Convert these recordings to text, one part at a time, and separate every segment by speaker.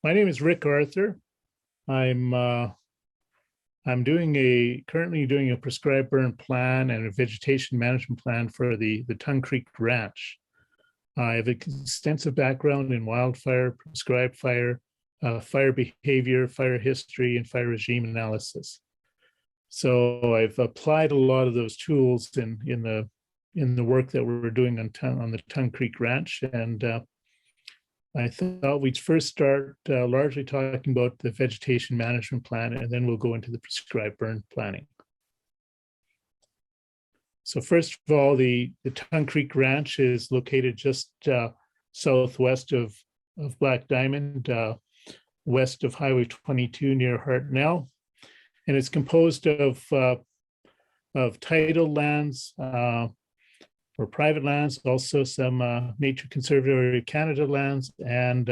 Speaker 1: My name is Rick Arthur. I'm I'm currently doing a prescribed burn plan and a vegetation management plan for the Tongue Creek Ranch. I have extensive background in wildfire, prescribed fire, fire behavior, fire history, and fire regime analysis. So I've applied a lot of those tools in the work that we're doing on the Tongue Creek Ranch, and I thought we'd first start largely talking about the vegetation management plan, and then we'll go into the prescribed burn planning. So first of all, the Tongue Creek Ranch is located just southwest of Black Diamond, west of Highway 22 near Hartnell. And it's composed of tidal lands, or private lands, also some Nature Conservatory Canada lands, and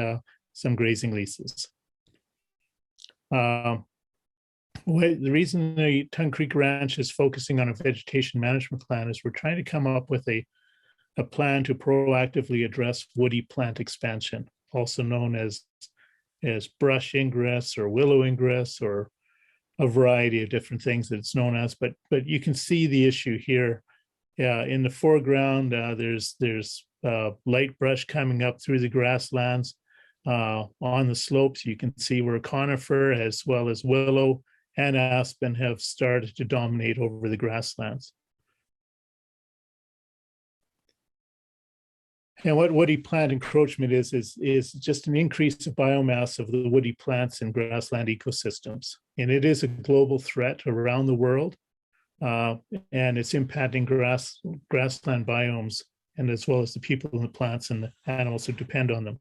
Speaker 1: some grazing leases. The reason the Tongue Creek Ranch is focusing on a vegetation management plan is we're trying to come up with a plan to proactively address woody plant expansion, also known as brush ingress or willow ingress, or a variety of different things that it's known as. But you can see the issue here. In the foreground, there's light brush coming up through the grasslands. On the slopes, you can see where conifer as well as willow and aspen have started to dominate over the grasslands. And what woody plant encroachment is just an increase of biomass of the woody plants in grassland ecosystems. And it is a global threat around the world. And it's impacting grassland biomes, and as well as the people and the plants and the animals who depend on them.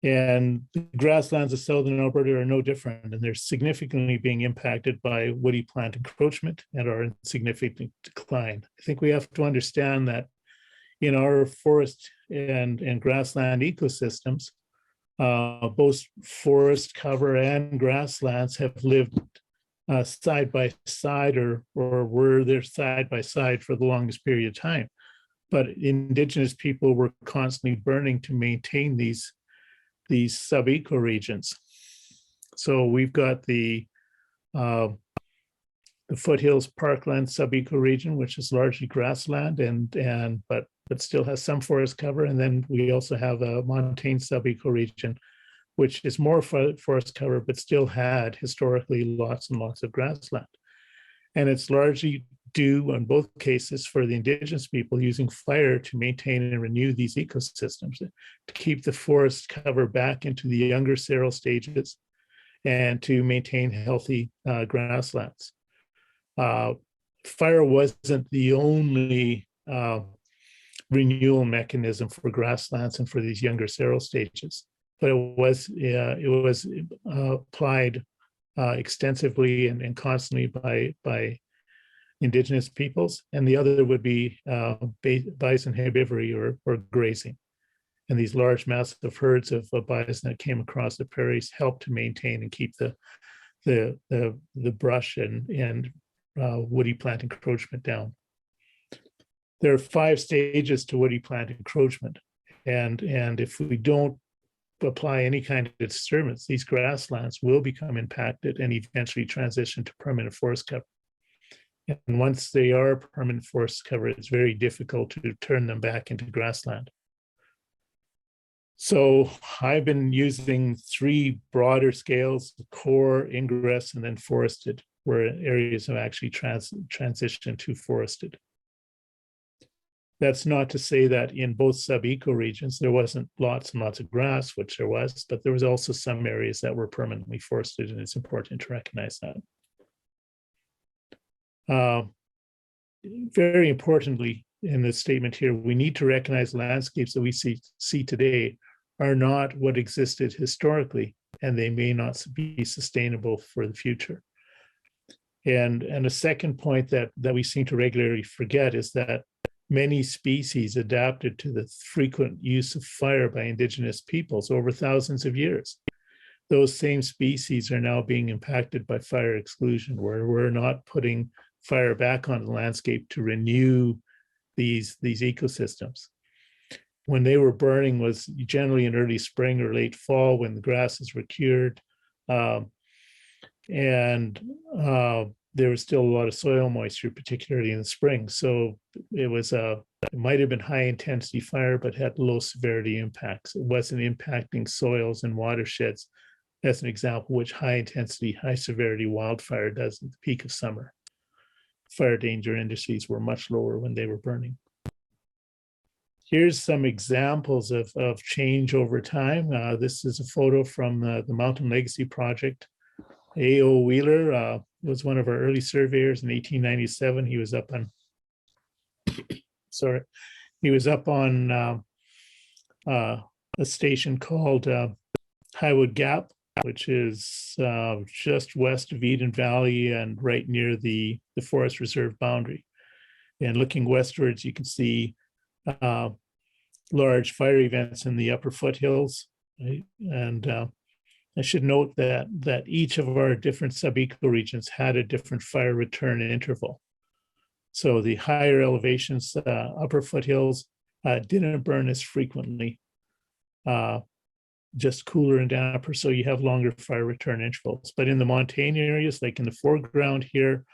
Speaker 1: And the grasslands of southern Alberta are no different, and they're significantly being impacted by woody plant encroachment and are in significant decline. I think we have to understand that in our forest and grassland ecosystems, both forest cover and grasslands have lived side by side, or were there side by side for the longest period of time. But Indigenous people were constantly burning to maintain these sub-ecoregions. So we've got the foothills parkland sub-ecoregion, which is largely grassland but still has some forest cover. And then we also have a montane sub-ecoregion, which is more forest cover, but still had historically lots and lots of grassland. And it's largely due in both cases for the Indigenous people using fire to maintain and renew these ecosystems, to keep the forest cover back into the younger seral stages and to maintain healthy grasslands. Fire wasn't the only renewal mechanism for grasslands and for these younger seral stages, but it was applied extensively and constantly by Indigenous peoples. And the other would be bison herbivory or grazing. And these large massive herds of bison that came across the prairies helped to maintain and keep the brush and woody plant encroachment down. There are 5 stages to woody plant encroachment. And if we don't apply any kind of disturbance, these grasslands will become impacted and eventually transition to permanent forest cover. And once they are permanent forest cover, it's very difficult to turn them back into grassland. So I've been using 3 broader scales: core, ingress, and then forested, where areas have actually transitioned to forested. That's not to say that in both sub-ecoregions there wasn't lots and lots of grass, which there was, but there was also some areas that were permanently forested, and it's important to recognize that. Very importantly, in this statement here, we need to recognize landscapes that we see today are not what existed historically, and they may not be sustainable for the future. And a second point that we seem to regularly forget is that many species adapted to the frequent use of fire by Indigenous peoples over thousands of years. Those same species are now being impacted by fire exclusion, where we're not putting fire back on the landscape to renew these ecosystems. when they were burning was generally in early spring or late fall when the grasses were cured. And there was still a lot of soil moisture, particularly in the spring. So it might have been high intensity fire, but had low severity impacts. It wasn't impacting soils and watersheds, as an example, which high intensity, high severity wildfire does at the peak of summer. Fire danger indices were much lower when they were burning. Here's some examples of change over time. This is a photo from the Mountain Legacy Project. A.O. Wheeler was one of our early surveyors in 1897. He was up on, a station called Highwood Gap, which is just west of Eden Valley and right near the forest reserve boundary. And looking westwards, you can see large fire events in the upper foothills. Right? And I should note that each of our different sub-ecoregions had a different fire return interval. So the higher elevations, upper foothills, didn't burn as frequently, just cooler and damper, so you have longer fire return intervals. But in the montane areas, like in the foreground here,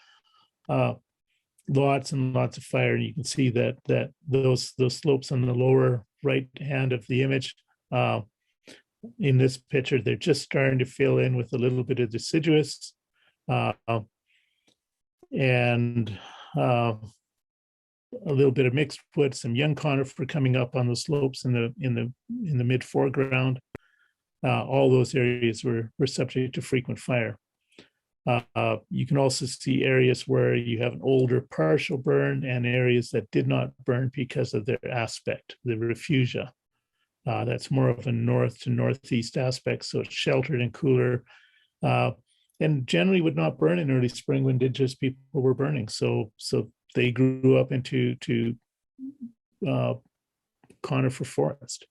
Speaker 1: lots and lots of fire. And you can see that those slopes on the lower right hand of the image, in this picture, they're just starting to fill in with a little bit of deciduous, and a little bit of mixed wood, some young conifer coming up on the slopes in the mid foreground. All those areas were subject to frequent fire. You can also see areas where you have an older partial burn and areas that did not burn because of their aspect, the refugia. That's more of a north to northeast aspect, so it's sheltered and cooler, and generally would not burn in early spring when indigenous people were burning. So they grew up into conifer forest.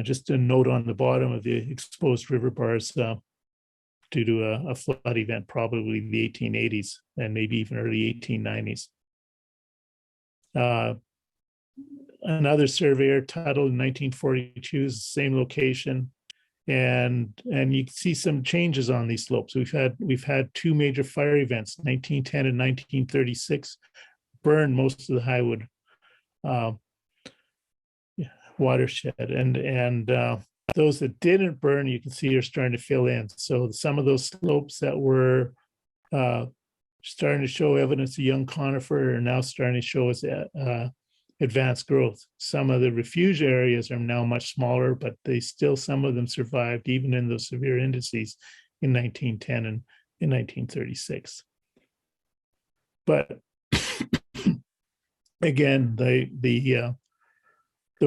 Speaker 1: Just a note on the bottom of the exposed river bars, due to a flood event, probably the 1880s and maybe even early 1890s. Another surveyor titled in 1942 is the same location, and you can see some changes on these slopes. We've had two major fire events, 1910 and 1936, burned most of the Highwood watershed, and those that didn't burn, you can see are starting to fill in. So some of those slopes that were starting to show evidence of young conifer are now starting to show us advanced growth. Some of the refuge areas are now much smaller, but some of them survived even in those severe indices in 1910 and in 1936. But again, the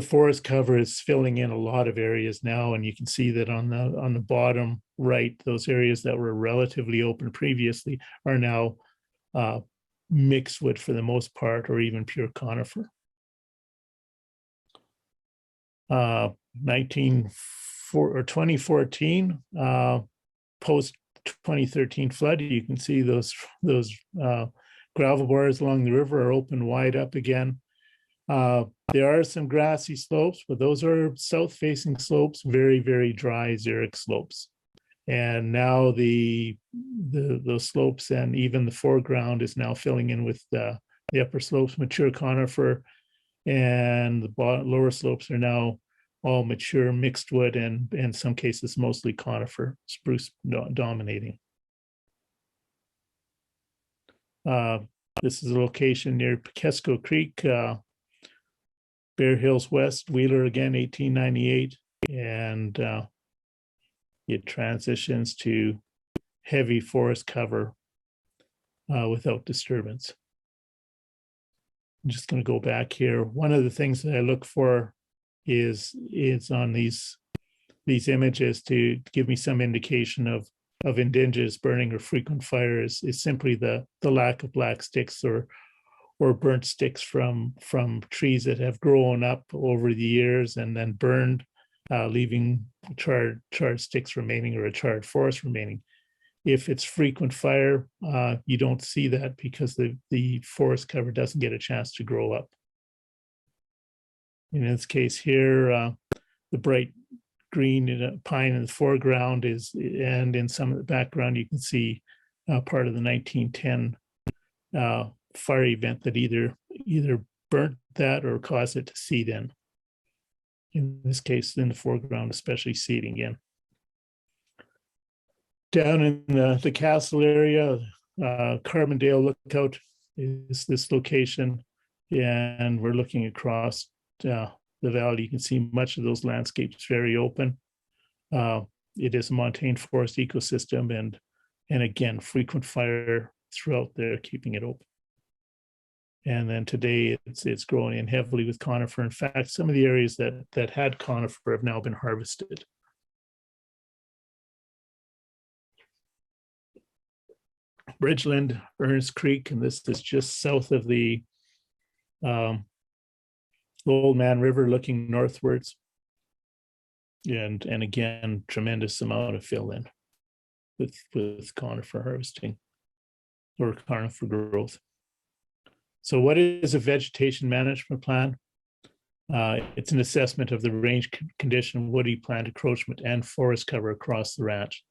Speaker 1: forest cover is filling in a lot of areas now, and you can see that on the bottom right, those areas that were relatively open previously are now mixed wood for the most part, or even pure conifer. 2014, post 2013 flood, you can see those gravel bars along the river are open wide up again. There are some grassy slopes, but those are south-facing slopes, very, very dry xeric slopes. And now those slopes and even the foreground is now filling in with the upper slopes, mature conifer, and the lower slopes are now all mature mixed wood and in some cases mostly conifer, spruce dominating. This is a location near Pequesco Creek, Bear Hills West, Wheeler again, 1898, and it transitions to heavy forest cover without disturbance. I'm just going to go back here. One of the things that I look for is on these images to give me some indication of indigenous burning or frequent fire is simply the lack of black sticks or burnt sticks from trees that have grown up over the years and then burned, leaving charred sticks remaining or a charred forest remaining. If it's frequent fire, you don't see that because the forest cover doesn't get a chance to grow up. In this case here, the bright green pine in the foreground is, and in some of the background, you can see part of the 1910 fire event that either burnt that or caused it to seed in. In this case, in the foreground, especially seeding in. Down in the castle area, Carbondale Lookout is this location, and we're looking across the valley. You can see much of those landscapes very open. It is a montane forest ecosystem, and again, frequent fire throughout there, keeping it open. And then today it's growing in heavily with conifer. In fact, some of the areas that had conifer have now been harvested. Bridgeland, Ernest Creek, and this is just south of the Old Man River, looking northwards. And again, tremendous amount of fill in with conifer harvesting or conifer growth. So what is a vegetation management plan? It's an assessment of the range condition, woody plant encroachment, and forest cover across the ranch.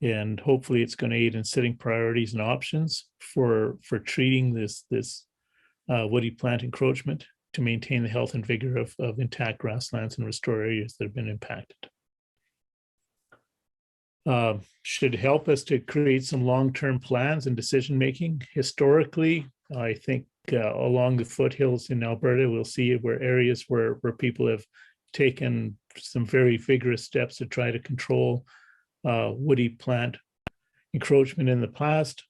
Speaker 1: And hopefully it's going to aid in setting priorities and options for treating this woody plant encroachment to maintain the health and vigor of intact grasslands and restore areas that have been impacted. Should help us to create some long-term plans and decision-making. Historically, I think along the foothills in Alberta, we'll see where areas where people have taken some very vigorous steps to try to control woody plant encroachment in the past.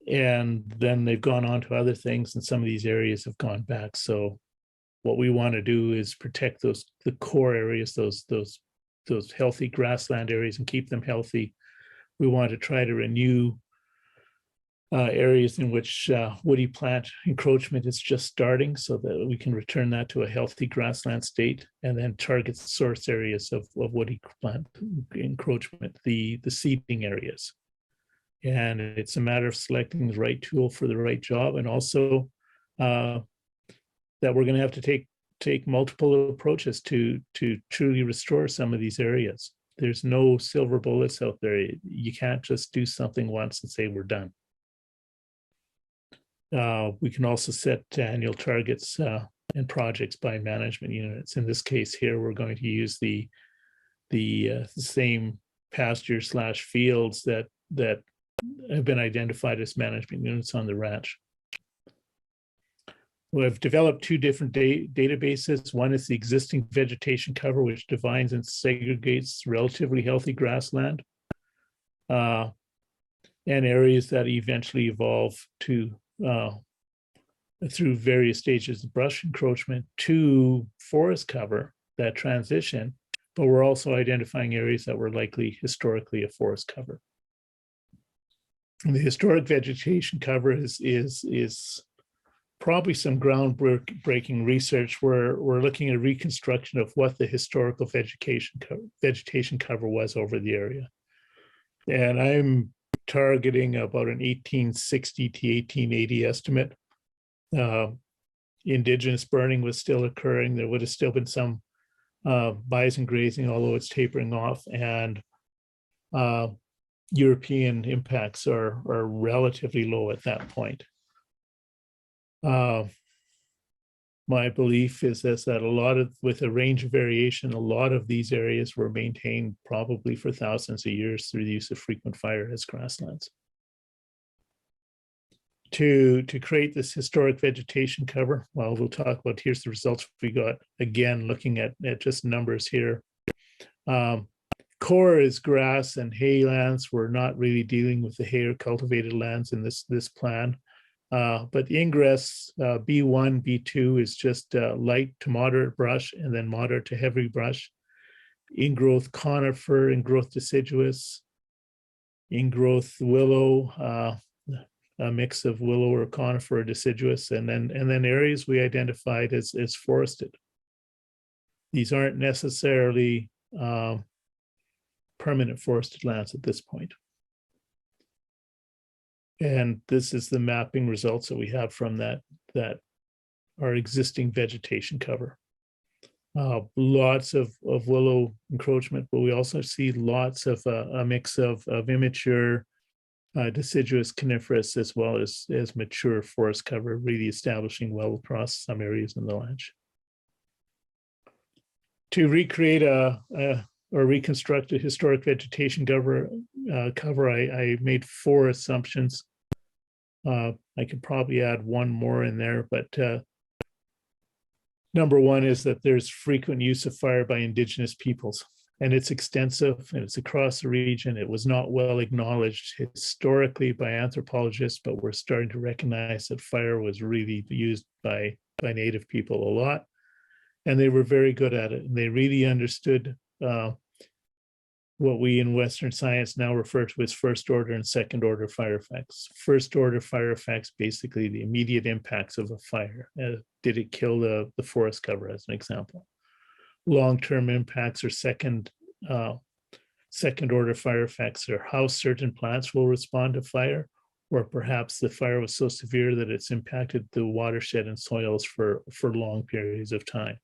Speaker 1: And then they've gone on to other things, and some of these areas have gone back. So what we want to do is protect the core areas, those healthy grassland areas, and keep them healthy. We want to try to renew areas in which woody plant encroachment is just starting, so that we can return that to a healthy grassland state, and then target source areas of woody plant encroachment, the seeding areas. And it's a matter of selecting the right tool for the right job, and also that we're going to have to take multiple approaches to truly restore some of these areas. There's no silver bullets out there. You can't just do something once and say we're done. We can also set annual targets and projects by management units. In this case here, we're going to use the same pasture/fields that have been identified as management units on the ranch. We've developed two different databases. One is the existing vegetation cover, which defines and segregates relatively healthy grassland and areas that eventually evolve to through various stages of brush encroachment to forest cover that transition, but we're also identifying areas that were likely historically a forest cover. And the historic vegetation cover is probably some groundbreaking research where we're looking at reconstruction of what the historical vegetation cover was over the area. And I'm targeting about an 1860 to 1880 estimate. Indigenous burning was still occurring. There would have still been some bison grazing, although it's tapering off, and European impacts are relatively low at that point. My belief is that with a range of variation, a lot of these areas were maintained probably for thousands of years through the use of frequent fire as grasslands. To create this historic vegetation cover, well, we'll talk about, here's the results we got. Again, looking at just numbers here. Core is grass and hay lands. We're not really dealing with the hay or cultivated lands in this plan. But the ingress B1, B2 is just light to moderate brush, and then moderate to heavy brush. Ingrowth conifer, ingrowth deciduous, ingrowth willow, a mix of willow or conifer or deciduous, and then areas we identified as forested. These aren't necessarily permanent forested lands at this point. And this is the mapping results that we have from that our existing vegetation cover. Lots of willow encroachment, but we also see lots of a mix of immature deciduous coniferous as well as mature forest cover, really establishing well across some areas in the ledge. To recreate or reconstruct a historic vegetation cover, I made 4 assumptions. I could probably add one more in there, but number one is that there's frequent use of fire by indigenous peoples, and it's extensive and it's across the region. It was not well acknowledged historically by anthropologists, but we're starting to recognize that fire was really used by Native people a lot, and they were very good at it. And they really understood what we in Western science now refer to as first order and second order fire effects. First order fire effects, basically the immediate impacts of a fire. Did it kill the forest cover, as an example? Long-term impacts or second order fire effects are how certain plants will respond to fire, or perhaps the fire was so severe that it's impacted the watershed and soils for long periods of time.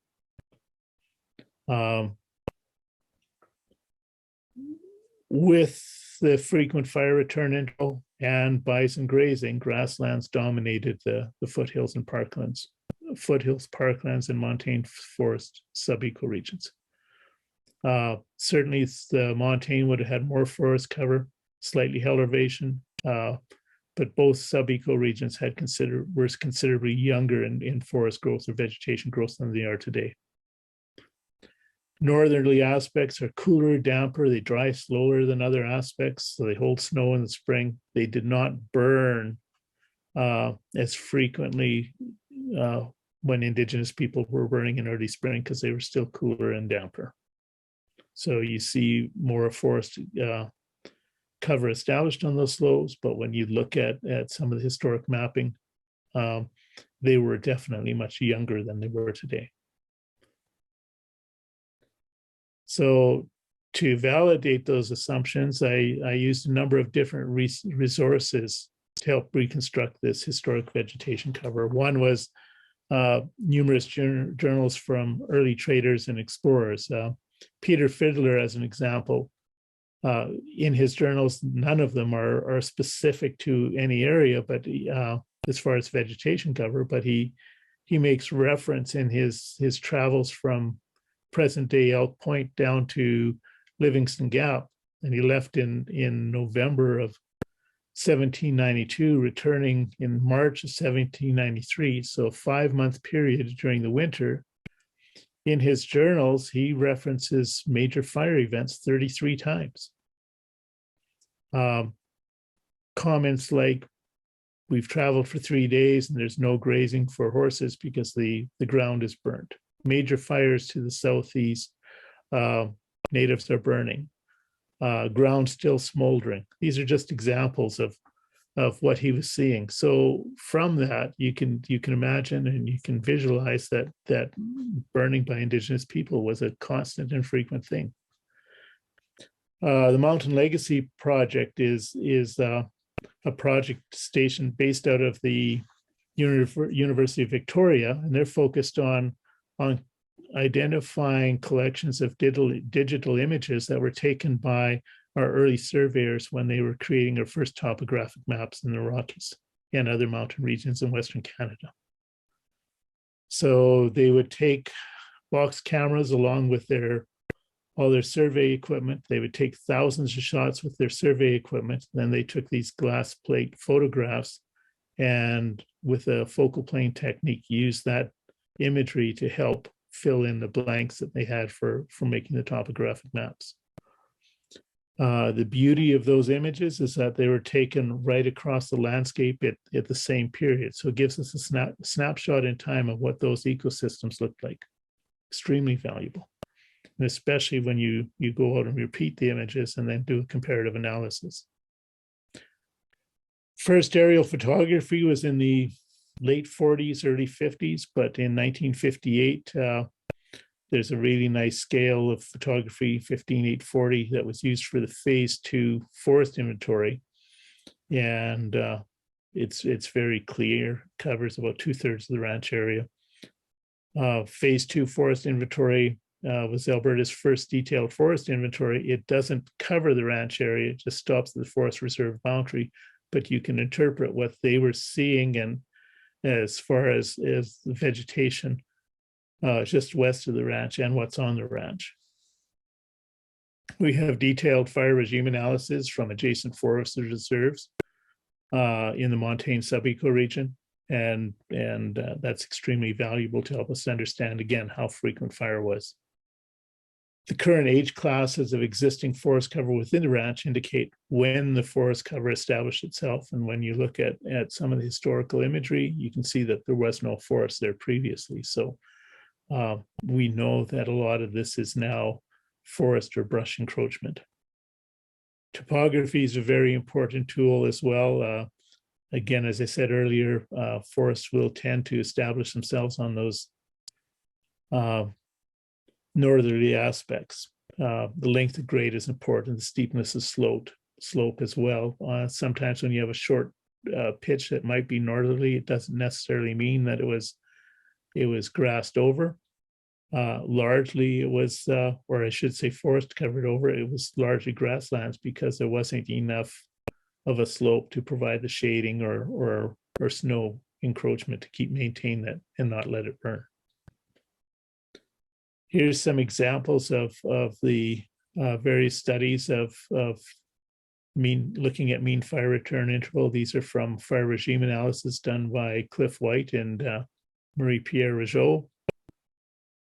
Speaker 1: With the frequent fire return interval and bison grazing, grasslands dominated the foothills and parklands, and montane forest subecoregions. Certainly the montane would have had more forest cover, slightly higher elevation, but both subecoregions were considerably younger in forest growth or vegetation growth than they are today. Northerly aspects are cooler, damper, they dry slower than other aspects, so they hold snow in the spring. They did not burn as frequently when indigenous people were burning in early spring because they were still cooler and damper. So you see more forest cover established on those slopes, but when you look at some of the historic mapping, they were definitely much younger than they were today. So to validate those assumptions, I used a number of different resources to help reconstruct this historic vegetation cover. One was numerous journals from early traders and explorers. Peter Fiddler, as an example, in his journals, none of them are specific to any area, but as far as vegetation cover, but he makes reference in his travels from present-day Elk Point down to Livingston Gap, and he left in November of 1792, returning in March of 1793, so a 5-month period during the winter. In his journals, he references major fire events 33 times. Comments like, we've traveled for 3 days and there's no grazing for horses because the ground is burnt. Major fires to the southeast, natives are burning, ground still smoldering. These are just examples of what he was seeing. So from that, you can imagine and you can visualize that burning by indigenous people was a constant and frequent thing. The Mountain Legacy Project is a project station based out of the University of Victoria, and they're focused on identifying collections of digital images that were taken by our early surveyors when they were creating their first topographic maps in the Rockies and other mountain regions in Western Canada. So they would take box cameras along with all their survey equipment. They would take thousands of shots with their survey equipment. Then they took these glass plate photographs and with a focal plane technique, used that imagery to help fill in the blanks that they had for making the topographic maps. The beauty of those images is that they were taken right across the landscape at the same period. So it gives us a snapshot in time of what those ecosystems looked like. Extremely valuable. And especially when you go out and repeat the images and then do a comparative analysis. First aerial photography was in the late 40s, early 50s, but in 1958, there's a really nice scale of photography, 15840, that was used for the phase 2 forest inventory. And it's very clear, covers about 2/3 of the ranch area. Phase 2 forest inventory was Alberta's first detailed forest inventory. It doesn't cover the ranch area, it just stops at the forest reserve boundary, but you can interpret what they were seeing and as far as the vegetation just west of the ranch and what's on the ranch. We have detailed fire regime analysis from adjacent forest reserves in the montane subecoregion, and that's extremely valuable to help us understand again how frequent fire was. The current age classes of existing forest cover within the ranch indicate when the forest cover established itself. And when you look at some of the historical imagery, you can see that there was no forest there previously. So we know that a lot of this is now forest or brush encroachment. Topography is a very important tool as well. Again, as I said earlier, forests will tend to establish themselves on those northerly aspects. The length of grade is important. The steepness of slope as well. Sometimes when you have a short pitch that might be northerly, it doesn't necessarily mean that it was grassed over. Largely it was, or I should say forest covered over, it was largely grasslands because there wasn't enough of a slope to provide the shading or snow encroachment to maintain that and not let it burn. Here's some examples of the various studies of looking at mean fire return interval. These are from fire regime analysis done by Cliff White and Marie-Pierre Rougeau.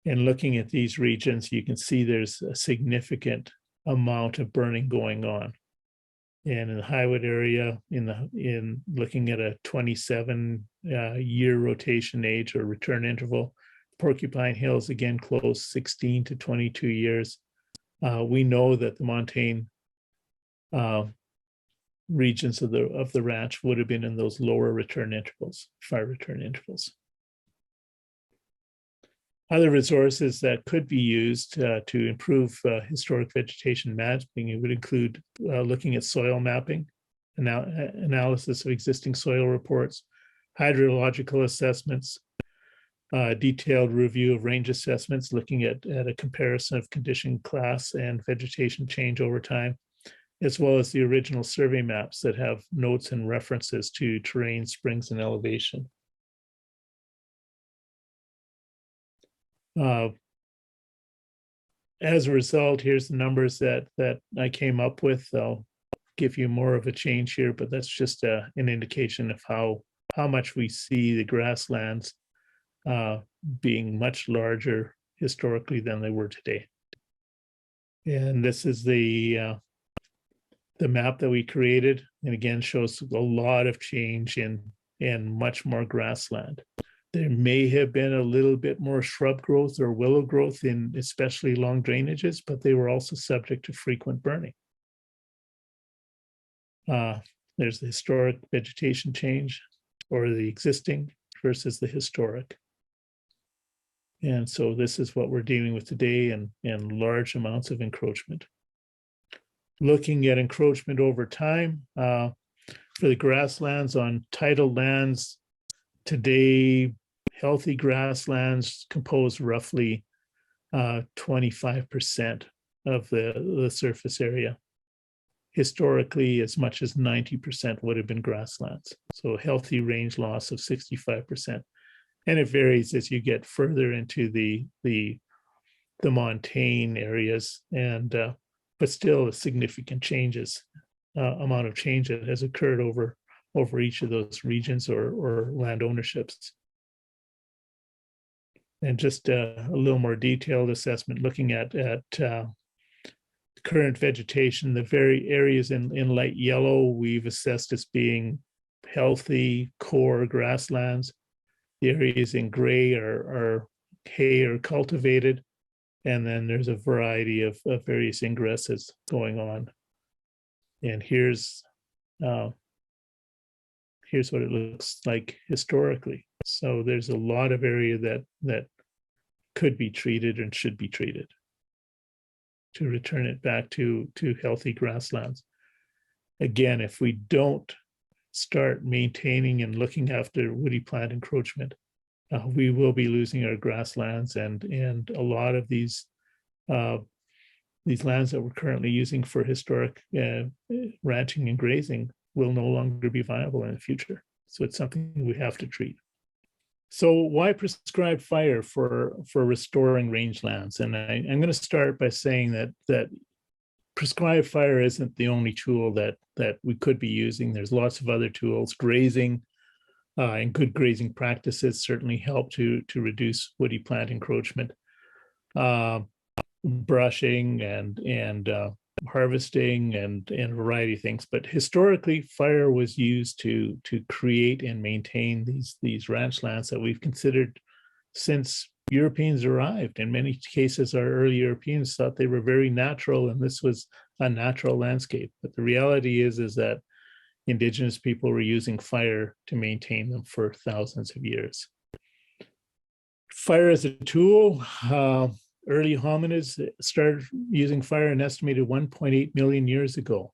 Speaker 1: And looking at these regions, you can see there's a significant amount of burning going on. And in the Highwood area, in looking at a 27-year rotation age or return interval, Porcupine Hills again close 16 to 22 years. We know that the montane regions of the ranch would have been in those lower return intervals, fire return intervals. Other resources that could be used to improve historic vegetation mapping, it would include looking at soil mapping, analysis of existing soil reports, hydrological assessments, detailed review of range assessments, looking at a comparison of condition class and vegetation change over time, as well as the original survey maps that have notes and references to terrain, springs, and elevation. As a result, here's the numbers that I came up with. I'll give you more of a change here, but that's just an indication of how much we see the grasslands being much larger historically than they were today. And this is the map that we created, and again shows a lot of change in much more grassland. There may have been a little bit more shrub growth or willow growth in especially long drainages, but they were also subject to frequent burning. There's the historic vegetation change, or the existing versus the historic. And so this is what we're dealing with today, and large amounts of encroachment. Looking at encroachment over time, for the grasslands on tidal lands, today, healthy grasslands compose roughly 25% of the surface area. Historically, as much as 90% would have been grasslands. So healthy range loss of 65%. And it varies as you get further into the montane areas, and but still a significant amount of change that has occurred over each of those regions or land ownerships. And just a little more detailed assessment looking at current vegetation. The very areas in light yellow we've assessed as being healthy core grasslands. The areas in gray are hay or cultivated, and then there's a variety of various ingresses going on. And here's what it looks like historically. So there's a lot of area that could be treated and should be treated to return it back to healthy grasslands. Again, if we don't start maintaining and looking after woody plant encroachment, we will be losing our grasslands, and a lot of these lands that we're currently using for historic ranching and grazing will no longer be viable in the future. So it's something we have to treat. So why prescribe fire for restoring rangelands? And I'm going to start by saying that prescribed fire isn't the only tool that we could be using. There's lots of other tools. Grazing and good grazing practices certainly help to reduce woody plant encroachment. Brushing and harvesting and a variety of things. But historically, fire was used to create and maintain these ranch lands that we've considered since Europeans arrived. In many cases, our early Europeans thought they were very natural, and this was a natural landscape. But the reality is that Indigenous people were using fire to maintain them for thousands of years. Fire as a tool, early hominids started using fire an estimated 1.8 million years ago.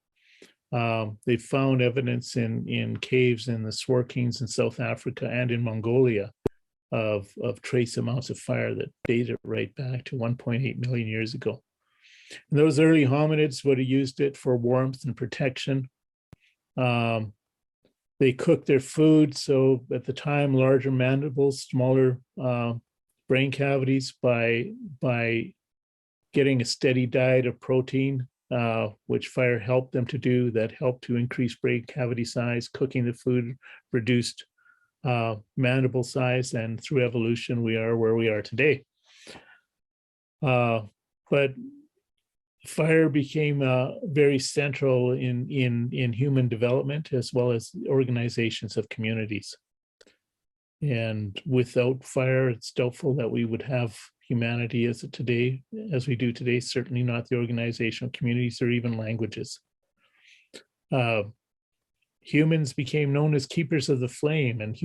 Speaker 1: They found evidence in caves in the Swarkings in South Africa and in Mongolia of trace amounts of fire that date it right back to 1.8 million years ago. And those early hominids would have used it for warmth and protection. They cooked their food, so at the time, larger mandibles, smaller brain cavities, by getting a steady diet of protein, which fire helped them to do, that helped to increase brain cavity size. Cooking the food reduced mandible size, and through evolution, we are where we are today. But fire became very central in human development, as well as organizations of communities. And without fire, it's doubtful that we would have humanity as we do today, certainly not the organization of communities or even languages. Humans became known as keepers of the flame, and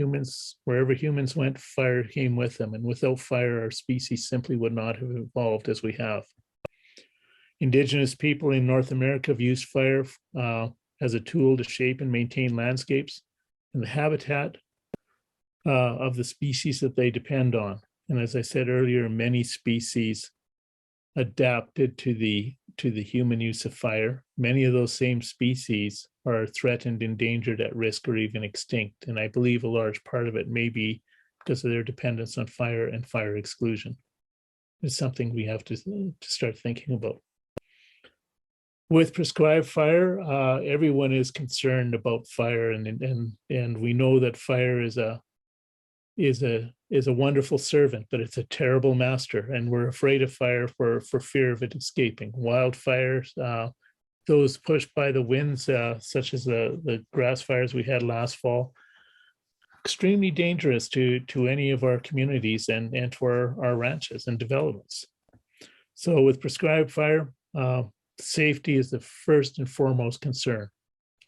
Speaker 1: wherever humans went, fire came with them. And without fire, our species simply would not have evolved as we have. Indigenous people in North America have used fire as a tool to shape and maintain landscapes and the habitat of the species that they depend on. And as I said earlier, many species adapted to the human use of fire. Many of those same species are threatened, endangered, at risk, or even extinct. And I believe a large part of it may be because of their dependence on fire and fire exclusion. It's something we have to start thinking about. With prescribed fire, everyone is concerned about fire, and we know that fire is a wonderful servant, but it's a terrible master, and we're afraid of fire for fear of it escaping. Wildfires, those pushed by the winds, such as the grass fires we had last fall, extremely dangerous to any of our communities and to our ranches and developments. So with prescribed fire, safety is the first and foremost concern.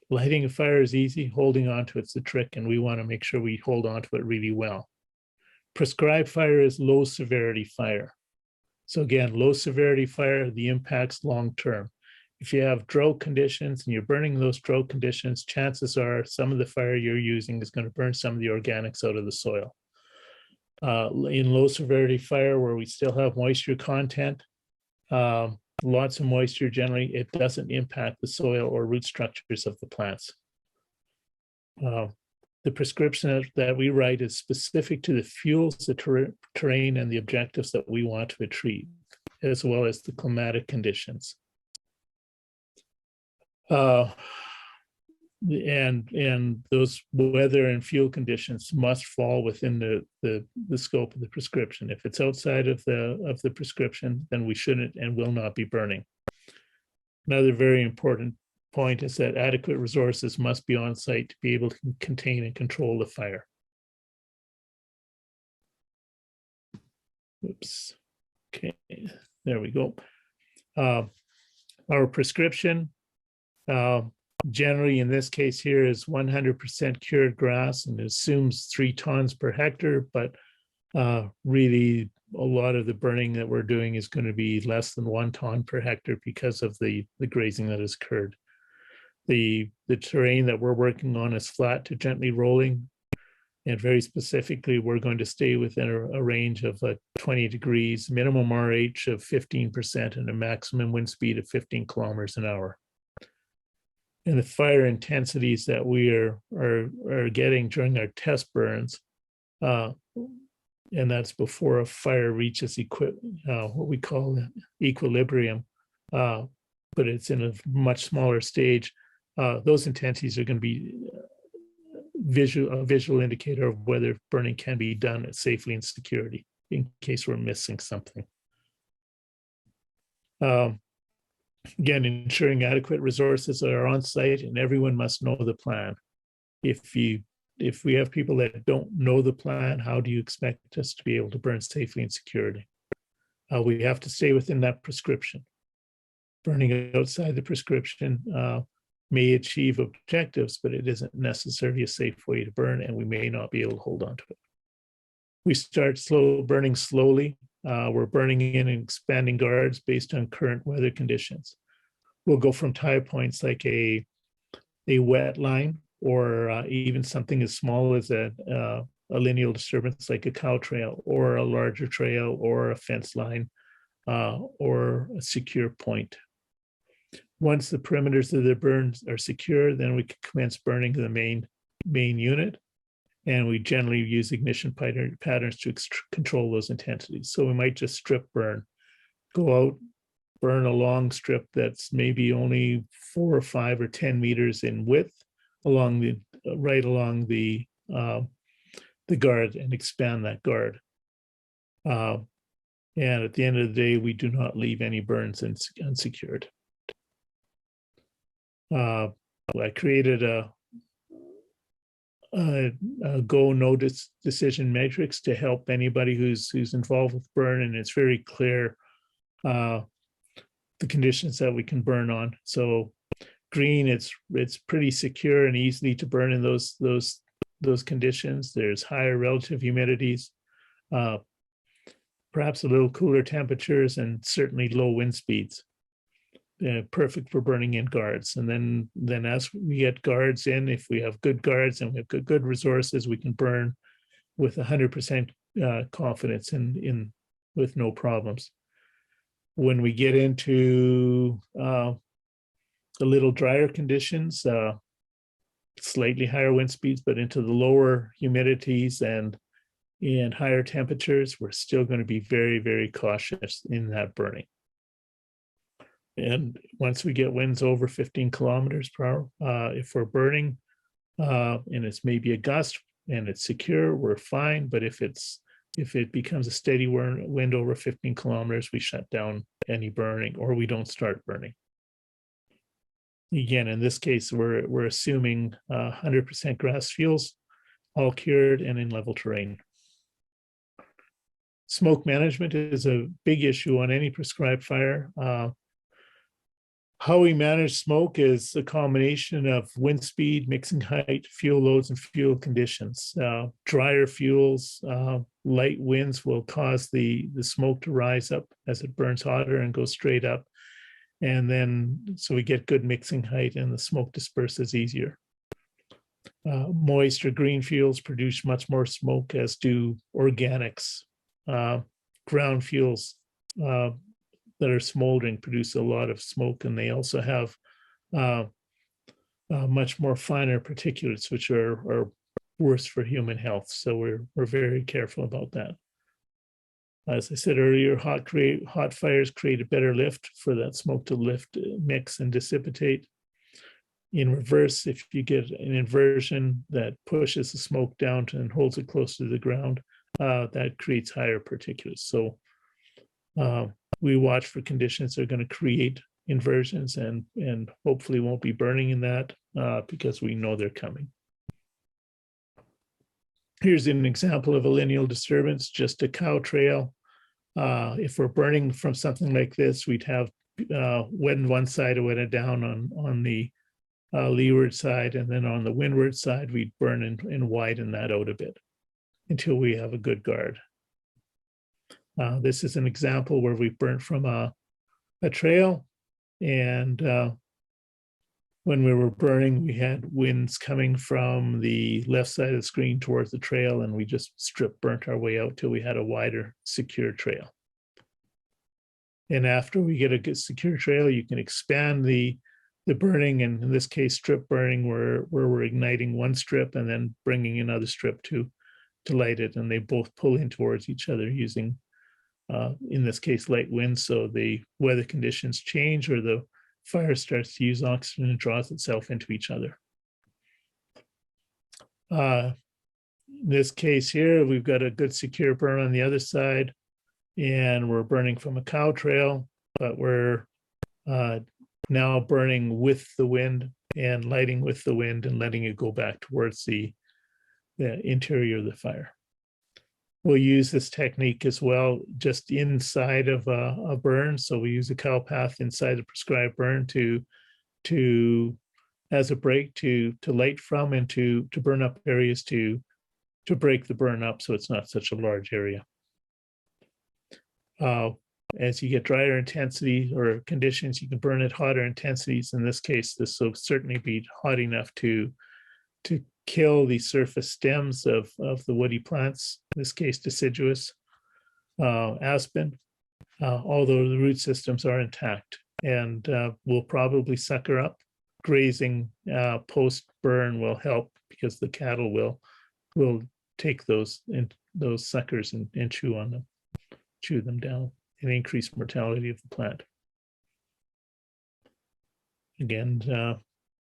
Speaker 1: Lighting a fire is easy, holding on to it's the trick, and we want to make sure we hold on to it really well. Prescribed fire is low severity fire. So again, low severity fire, the impact's long-term. If you have drought conditions and you're burning those drought conditions, chances are some of the fire you're using is going to burn some of the organics out of the soil. In low severity fire, where we still have moisture content, lots of moisture generally, it doesn't impact the soil or root structures of the plants. The prescription that we write is specific to the fuels, the terrain, and the objectives that we want to achieve, as well as the climatic conditions. And those weather and fuel conditions must fall within the scope of the prescription. If it's outside of the prescription, then we shouldn't and will not be burning. Another very important point is that adequate resources must be on site to be able to contain and control the fire. Oops. Okay, there we go. Our prescription, generally in this case here, is 100% cured grass and assumes 3 tons per hectare, but really a lot of the burning that we're doing is going to be less than 1 ton per hectare because of the grazing that has occurred. The terrain that we're working on is flat to gently rolling, And very specifically, we're going to stay within a range of 20 degrees, minimum RH of 15%, and a maximum wind speed of 15 kilometers an hour. And the fire intensities that we are getting during our test burns, and that's before a fire reaches what we call equilibrium, but it's in a much smaller stage. Those intensities are going to be a visual indicator of whether burning can be done safely and security in case we're missing something. Again, ensuring adequate resources are on site, and everyone must know the plan. If we have people that don't know the plan, how do you expect us to be able to burn safely and securely? We have to stay within that prescription. Burning outside the prescription may achieve objectives, but it isn't necessarily a safe way to burn, and we may not be able to hold on to it. We start burning slowly. We're burning in and expanding guards based on current weather conditions. We'll go from tie points like a wet line, or even something as small as a lineal disturbance like a cow trail, or a larger trail, or a fence line, or a secure point. Once the perimeters of the burns are secure, then we can commence burning the main unit, and we generally use ignition patterns to control those intensities. So we might just strip burn, go out, burn a long strip that's maybe only 4 or 5 or 10 meters in width right along the guard, and expand that guard. And at the end of the day, we do not leave any burns unsecured. I created a go/no decision matrix to help anybody who's involved with burn, and it's very clear the conditions that we can burn on. So green, it's pretty secure and easily to burn in those conditions. There's higher relative humidities, perhaps a little cooler temperatures, and certainly low wind speeds. Perfect for burning in guards. And then as we get guards in, if we have good guards and we have good resources, we can burn with 100% confidence with no problems. When we get into the little drier conditions, slightly higher wind speeds, but into the lower humidities and higher temperatures, we're still going to be very, very cautious in that burning. And once we get winds over 15 kilometers per hour, if we're burning and it's maybe a gust and it's secure, we're fine. But if it becomes a steady wind over 15 kilometers, we shut down any burning, or we don't start burning. Again, in this case, we're assuming 100% grass fuels, all cured and in level terrain. Smoke management is a big issue on any prescribed fire. How we manage smoke is a combination of wind speed, mixing height, fuel loads, and fuel conditions. Drier fuels, light winds will cause the smoke to rise up as it burns hotter and goes straight up. And then, so we get good mixing height and the smoke disperses easier. Moist or green fuels produce much more smoke, as do organics. Ground fuels that are smoldering produce a lot of smoke, and they also have much more finer particulates, which are worse for human health. So we're very careful about that. As I said earlier, hot fires create a better lift for that smoke to lift, mix, and dissipate. In reverse, if you get an inversion that pushes the smoke down and holds it close to the ground, that creates higher particulates. So we watch for conditions that are going to create inversions, and hopefully won't be burning in that because we know they're coming. Here's an example of a lineal disturbance, just a cow trail. If we're burning from something like this, we'd have wind one side and wind down on the leeward side, and then on the windward side, we'd burn and widen that out a bit until we have a good guard. This is an example where we burnt from a trail, and when we were burning, we had winds coming from the left side of the screen towards the trail, and we just strip burnt our way out till we had a wider, secure trail. And after we get a good secure trail, you can expand the burning, and in this case, strip burning, where we're igniting one strip and then bringing another strip to light it, and they both pull in towards each other using, in this case, light winds. So the weather conditions change, or the fire starts to use oxygen and draws itself into each other. In this case here, we've got a good secure burn on the other side, and we're burning from a cow trail, but we're now burning with the wind and lighting with the wind and letting it go back towards the interior of the fire. We'll use this technique as well just inside of a burn. So we use a cow path inside the prescribed burn to as a break to light from, and to burn up areas to break the burn up so it's not such a large area. As you get drier intensity or conditions, you can burn at hotter intensities. In this case, this will certainly be hot enough to kill the surface stems of the woody plants, in this case deciduous aspen, although the root systems are intact, and will probably sucker up. Grazing post-burn will help, because the cattle will take those suckers and chew on them, chew them down, and increase mortality of the plant. Again,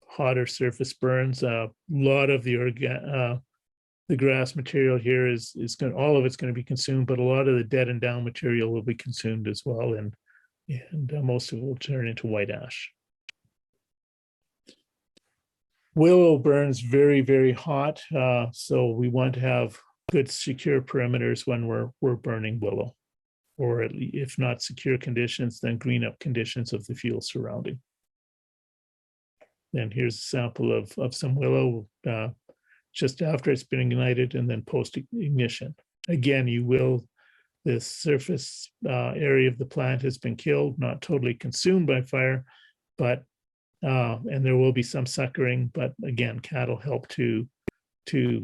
Speaker 1: hotter surface burns. A lot of the grass material here is going, all of it's going to be consumed, but a lot of the dead and down material will be consumed as well, and most of it will turn into white ash. Willow burns very, very hot, so we want to have good secure perimeters when we're burning willow, or at least, if not secure conditions, then green up conditions of the field surrounding. And here's a sample of some willow just after it's been ignited and then post ignition. Again, the surface area of the plant has been killed, not totally consumed by fire, but and there will be some suckering, but again, cattle help to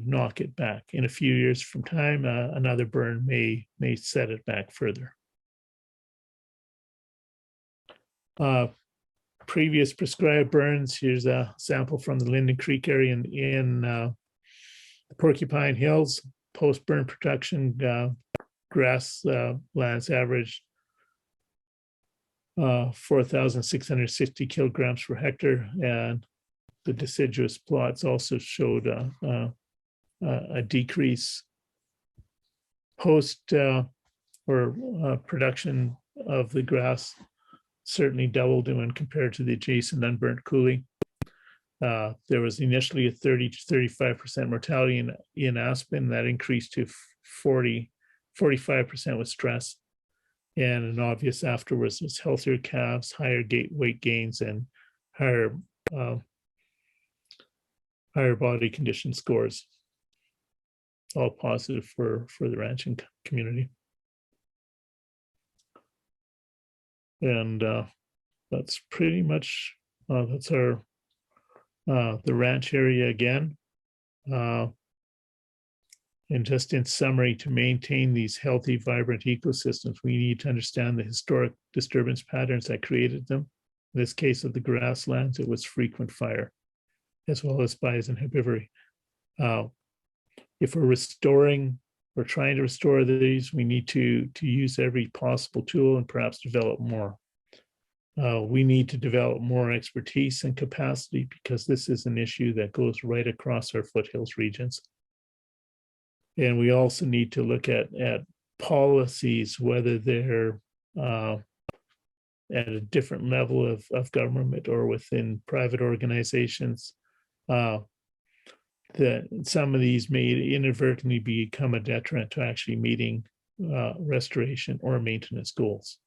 Speaker 1: knock it back. In a few years from time, another burn may set it back further. Previous prescribed burns. Here's a sample from the Linden Creek area in the Porcupine Hills. Post-burn production, grasslands average 4,660 kilograms per hectare, and the deciduous plots also showed a decrease. Post production of the grass certainly doubled when compared to the adjacent unburnt coulee. There was initially a 30 to 35% mortality in aspen. That increased to 45% with stress. And an obvious afterwards was healthier calves, higher weight gains, and higher body condition scores. All positive for the ranching community. And that's pretty much that's our the ranch area again. And just in summary, to maintain these healthy, vibrant ecosystems, we need to understand the historic disturbance patterns that created them. In this case of the grasslands, it was frequent fire, as well as bison herbivory. If we're restoring or trying to restore these, we need to use every possible tool and perhaps develop more. We need to develop more expertise and capacity, because this is an issue that goes right across our foothills regions. And we also need to look at policies, whether they're at a different level of government or within private organizations, that some of these may inadvertently become a deterrent to actually meeting restoration or maintenance goals.